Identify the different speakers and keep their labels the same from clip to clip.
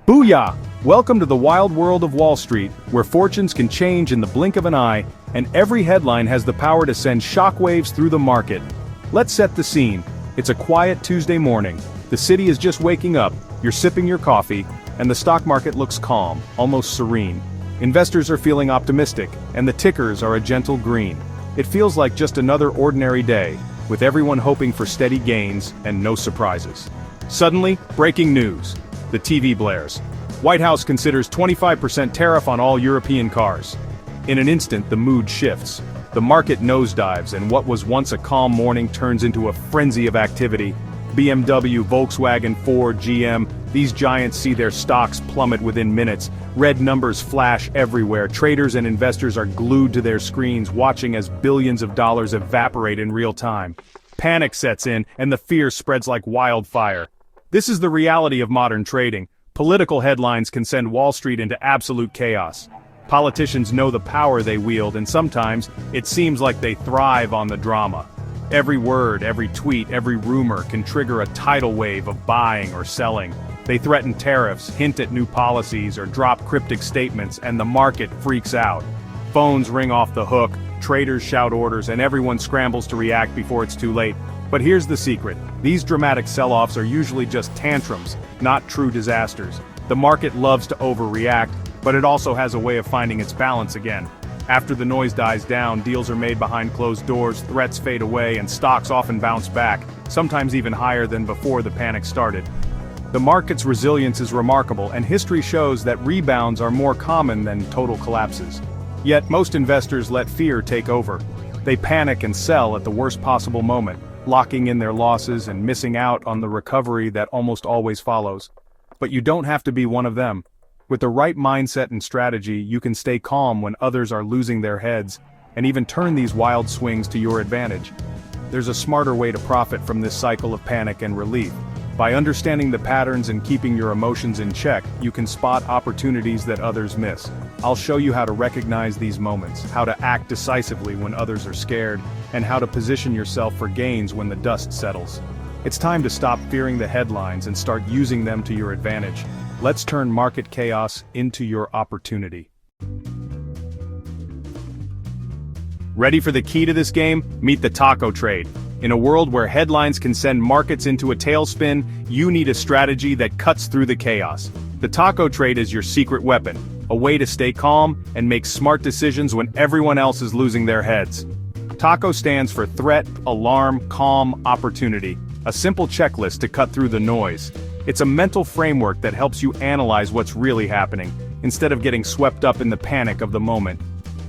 Speaker 1: Booyah! Welcome to the wild world of Wall Street, where fortunes can change in the blink of an eye, and every headline has the power to send shockwaves through the market. Let's set the scene. It's a quiet Tuesday morning. The city is just waking up, you're sipping your coffee, and the stock market looks calm, almost serene. Investors are feeling optimistic, and the tickers are a gentle green. It feels like just another ordinary day, with everyone hoping for steady gains and no surprises. Suddenly, breaking news. The TV blares. White House considers 25% tariff on all European cars. In an instant, the mood shifts. The market nosedives, and what was once a calm morning turns into a frenzy of activity. BMW, Volkswagen, Ford, GM, these giants see their stocks plummet within minutes. Red numbers flash everywhere. Traders and investors are glued to their screens, watching as billions of dollars evaporate in real time. Panic sets in, and the fear spreads like wildfire. This is the reality of modern trading. Political headlines can send Wall Street into absolute chaos. Politicians know the power they wield, and sometimes it seems like they thrive on the drama. Every word, every tweet, every rumor can trigger a tidal wave of buying or selling. They threaten tariffs, hint at new policies, or drop cryptic statements, and the market freaks out. Phones ring off the hook, traders shout orders, and everyone scrambles to react before it's too late. But here's the secret. These dramatic sell-offs are usually just tantrums, not true disasters. The market loves to overreact, but it also has a way of finding its balance again. After the noise dies down, deals are made behind closed doors, threats fade away, and stocks often bounce back, sometimes even higher than before the panic started. The market's resilience is remarkable, and history shows that rebounds are more common than total collapses. Yet most investors let fear take over. They panic and sell at the worst possible moment, locking in their losses and missing out on the recovery that almost always follows. But you don't have to be one of them. With the right mindset and strategy, you can stay calm when others are losing their heads, and even turn these wild swings to your advantage. There's a smarter way to profit from this cycle of panic and relief. By understanding the patterns and keeping your emotions in check, you can spot opportunities that others miss. I'll show you how to recognize these moments, how to act decisively when others are scared, and how to position yourself for gains when the dust settles. It's time to stop fearing the headlines and start using them to your advantage. Let's turn market chaos into your opportunity. Ready for the key to this game? Meet the taco trade. In a world where headlines can send markets into a tailspin, you need a strategy that cuts through the chaos. The taco trade is your secret weapon, a way to stay calm and make smart decisions when everyone else is losing their heads. TACO stands for threat, alarm, calm, opportunity, a simple checklist to cut through the noise. It's a mental framework that helps you analyze what's really happening, instead of getting swept up in the panic of the moment.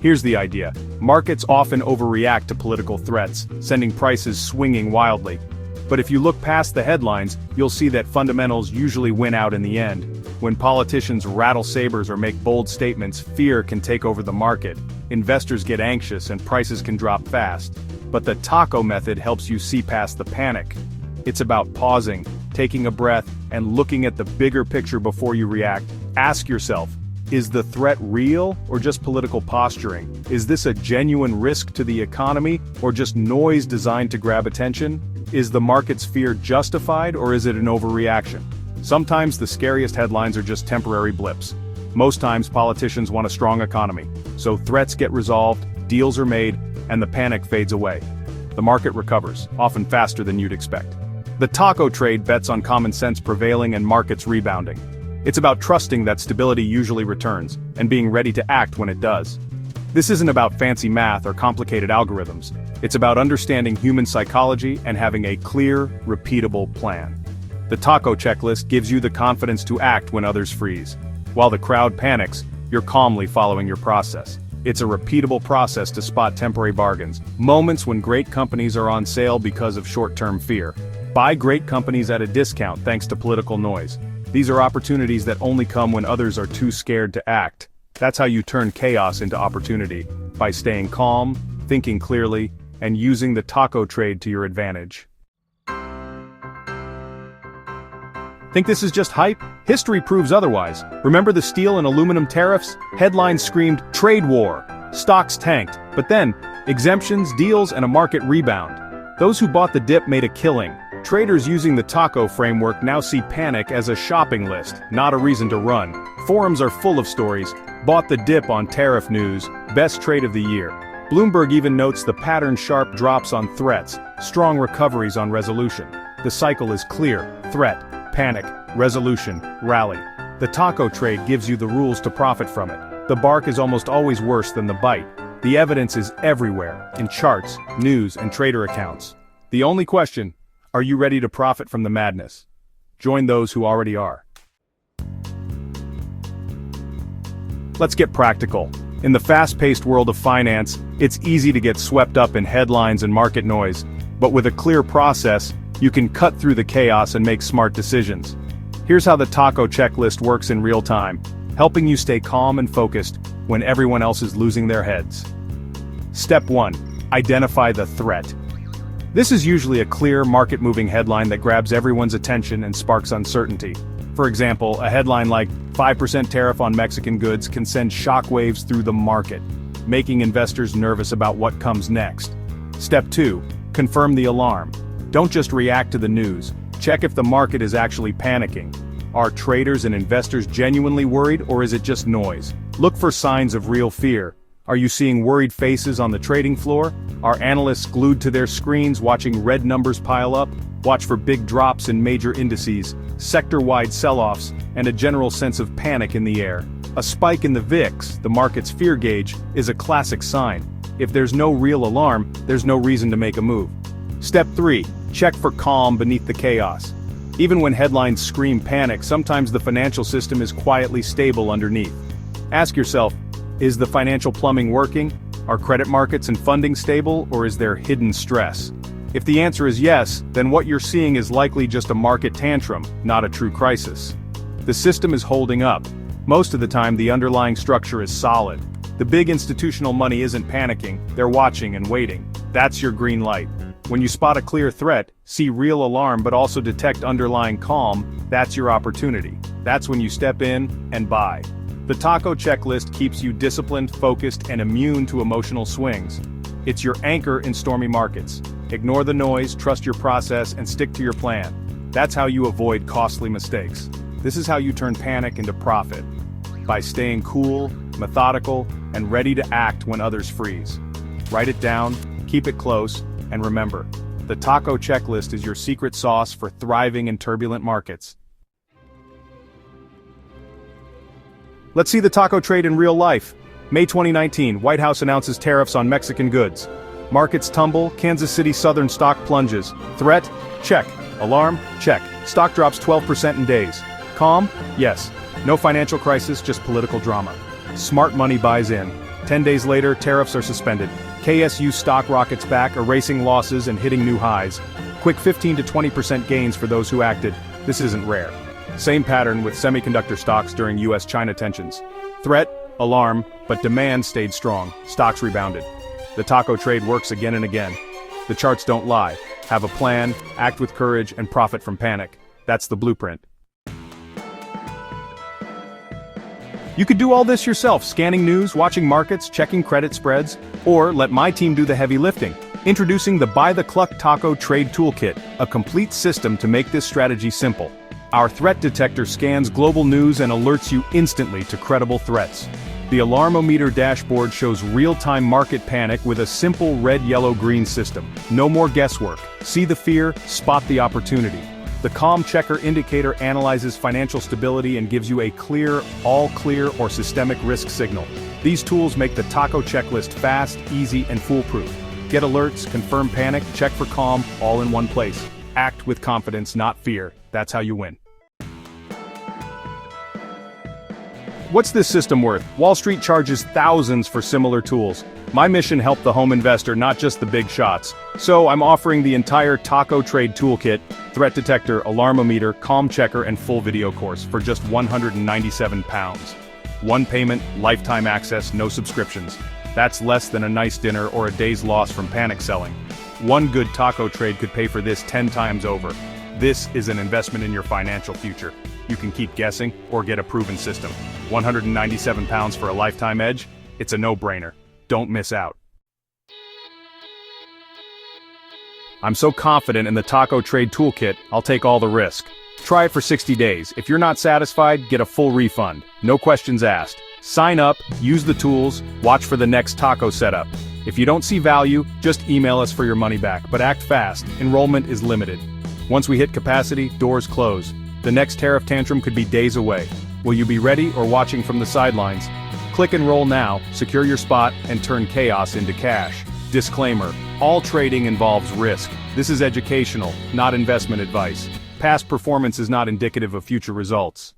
Speaker 1: Here's the idea. Markets often overreact to political threats, sending prices swinging wildly. But if you look past the headlines, you'll see that fundamentals usually win out in the end. When politicians rattle sabers or make bold statements, fear can take over the market. Investors get anxious and prices can drop fast. But the TACO method helps you see past the panic. It's about pausing, taking a breath, and looking at the bigger picture before you react. Ask yourself, is the threat real or just political posturing? Is this a genuine risk to the economy or just noise designed to grab attention? Is the market's fear justified or is it an overreaction? Sometimes the scariest headlines are just temporary blips. Most times politicians want a strong economy, so threats get resolved, deals are made, and the panic fades away. The market recovers, often faster than you'd expect. The taco trade bets on common sense prevailing and markets rebounding. It's about trusting that stability usually returns, and being ready to act when it does. This isn't about fancy math or complicated algorithms. It's about understanding human psychology and having a clear, repeatable plan. The taco checklist gives you the confidence to act when others freeze. While the crowd panics, you're calmly following your process. It's a repeatable process to spot temporary bargains, moments when great companies are on sale because of short-term fear. Buy great companies at a discount thanks to political noise. These are opportunities that only come when others are too scared to act. That's how you turn chaos into opportunity, by staying calm, thinking clearly, and using the taco trade to your advantage. Think this is just hype? History proves otherwise. Remember the steel and aluminum tariffs? Headlines screamed, "Trade war." Stocks tanked, but then, exemptions, deals, and a market rebound. Those who bought the dip made a killing. Traders using the taco framework now see panic as a shopping list, not a reason to run. Forums are full of stories. Bought the dip on tariff news, best trade of the year. Bloomberg even notes the pattern sharp drops on threats, strong recoveries on resolution. The cycle is clear: threat, panic, resolution, rally. The taco trade gives you the rules to profit from it. The bark is almost always worse than the bite. The evidence is everywhere, in charts, news, and trader accounts. The only question: are you ready to profit from the madness? Join those who already are. Let's get practical. In the fast-paced world of finance, it's easy to get swept up in headlines and market noise, but with a clear process, you can cut through the chaos and make smart decisions. Here's how the taco checklist works in real time, helping you stay calm and focused when everyone else is losing their heads. Step 1. Identify the threat. This is usually a clear, market-moving headline that grabs everyone's attention and sparks uncertainty. For example, a headline like 5% tariff on Mexican goods can send shockwaves through the market, making investors nervous about what comes next. Step 2. Confirm the alarm. Don't just react to the news. Check if the market is actually panicking. Are traders and investors genuinely worried, or is it just noise? Look for signs of real fear. Are you seeing worried faces on the trading floor? Are analysts glued to their screens watching red numbers pile up? Watch for big drops in major indices, sector-wide sell-offs, and a general sense of panic in the air. A spike in the VIX, the market's fear gauge, is a classic sign. If there's no real alarm, there's no reason to make a move. Step 3. Check for calm beneath the chaos. Even when headlines scream panic, sometimes the financial system is quietly stable underneath. Ask yourself, is the financial plumbing working? Are credit markets and funding stable, or is there hidden stress? If the answer is yes, then what you're seeing is likely just a market tantrum, not a true crisis. The system is holding up. Most of the time, the underlying structure is solid. The big institutional money isn't panicking, they're watching and waiting. That's your green light. When you spot a clear threat, see real alarm but also detect underlying calm, that's your opportunity. That's when you step in and buy. The taco checklist keeps you disciplined, focused, and immune to emotional swings. It's your anchor in stormy markets. Ignore the noise, trust your process, and stick to your plan. That's how you avoid costly mistakes. This is how you turn panic into profit. By staying cool, methodical, and ready to act when others freeze. Write it down, keep it close, and remember, the taco checklist is your secret sauce for thriving in turbulent markets. Let's see the taco trade in real life. May 2019, White House announces tariffs on Mexican goods. Markets tumble, Kansas City Southern stock plunges. Threat? Check. Alarm? Check. Stock drops 12% in days. Calm? Yes. No financial crisis, just political drama. Smart money buys in. 10 days later, tariffs are suspended. KSU stock rockets back, erasing losses and hitting new highs. Quick 15 to 20% gains for those who acted. This isn't rare. Same pattern with semiconductor stocks during US-China tensions. Threat, alarm, but demand stayed strong. Stocks rebounded. The taco trade works again and again. The charts don't lie. Have a plan, act with courage, and profit from panic. That's the blueprint. You could do all this yourself, scanning news, watching markets, checking credit spreads, or let my team do the heavy lifting. Introducing the By the Cluck Taco Trade Toolkit, a complete system to make this strategy simple. Our threat detector scans global news and alerts you instantly to credible threats. The Alarmometer dashboard shows real-time market panic with a simple red, yellow, green system. No more guesswork. See the fear, spot the opportunity. The Calm Checker indicator analyzes financial stability and gives you a clear, all clear, or systemic risk signal. These tools make the taco checklist fast, easy, and foolproof. Get alerts, confirm panic, check for calm, all in one place. Act with confidence, not fear. That's how you win. What's this system worth? Wall Street charges thousands for similar tools. My mission helped the home investor, not just the big shots. So I'm offering the entire Taco Trade Toolkit, Threat Detector, Alarmometer, Calm Checker, and full video course for just £197. One payment, lifetime access, no subscriptions. That's less than a nice dinner or a day's loss from panic selling. One good taco trade could pay for this 10 times over. This is an investment in your financial future. You can keep guessing or get a proven system. £197 for a lifetime edge? It's a no-brainer. Don't miss out. I'm so confident in the Taco Trade Toolkit, I'll take all the risk. Try it for 60 days. If you're not satisfied, get a full refund. No questions asked. Sign up, use the tools, watch for the next taco setup. If you don't see value, just email us for your money back, but act fast. Enrollment is limited. Once we hit capacity, doors close. The next tariff tantrum could be days away. Will you be ready or watching from the sidelines? Click enroll now, secure your spot, and turn chaos into cash. Disclaimer: all trading involves risk. This is educational, not investment advice. Past performance is not indicative of future results.